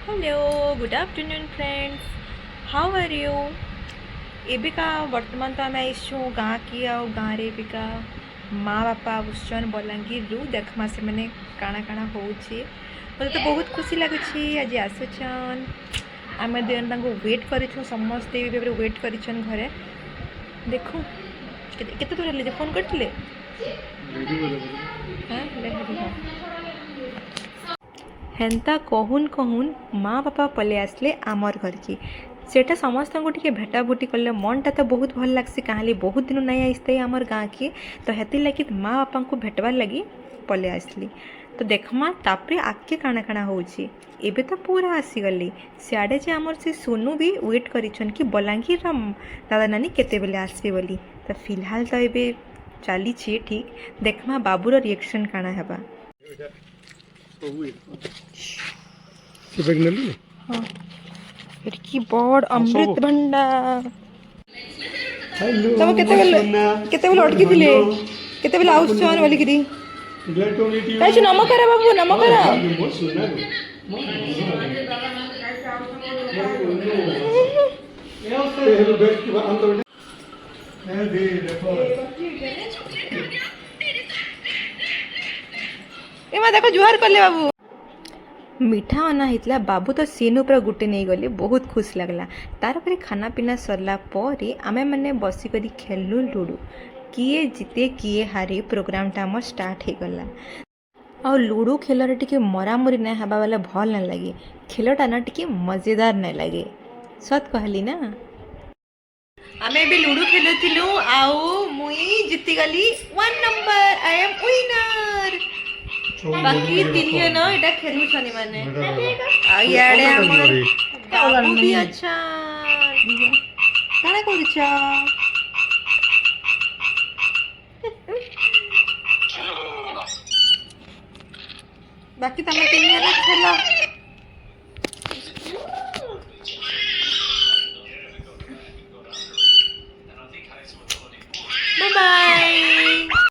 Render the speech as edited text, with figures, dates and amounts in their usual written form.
Hello good afternoon friends, how are you? एबिका वर्तमान तो आम आईसु गाँ की आ गाँव रे एबिका माँ बापा आसुचन बलांगीर रु देखमा से मैंने काଣା काଣା होउछि। मते तो बहुत खुशी लगुछि आज आसुचन। आम दिन तांको वेट करिछु, समस्ते भी वेट करिछन घरे। देखो केते दूर ले फोन करथिले हां ले हेन्ता कहून कहून माँ बापा पले आसले आमर घर की सेटा समस्त को टिके भेटाभुटी कले मनटा तो बहुत भल लगसी। कहाली बहुत दिन नहीं आसते आमर गाँ की, तो हेती लगी माँ बापा को भेटबार लगी पले आसली। तो देखमा तापरे आगे काଣା काଣା होउछि। एबे तो पूरा आसीगली सियाड़े जे आमर से सोनू भी वेट करिछन कि बलांगीर दादा नानी केते बेले आसबे बोली। तो फिलहाल तो एबे चली ठीक, देखमा बाबूर रिएक्शन काଣା हेबा। हाँ की बड़ अमृत भंडा तुम केतेबेले अटकी थिले केतेबेले आउछन बोली किरी काई नम करा बाबू नम करा एमा देखो जुहार करले बाबू। मिठा अना होता बाबू तो सीन पूरा गुटे नहीं गले, बहुत खुश लगला। तार पर खाना पीना सरला पर आमे मैंने बसिक खेलु लुडू, किए जीते किए हारे प्रोग्रामटा आम स्टार्ट हो गला। आ लुडू खेल टे मरामरी ना हवा वाला भल ना लगे, खेलटा ना टे मजेदार ना लगे। सत कहली ना। आमे भी लुडू खेलुथिलु आउ मुई जीती गली 1 नंबर, आई एम विनर। बाकी तीन जन एटा खेलुछनी माने आ याडे हमर बाबू भी अच्छा काना करिछ। बाकी तमे तीन जन खेल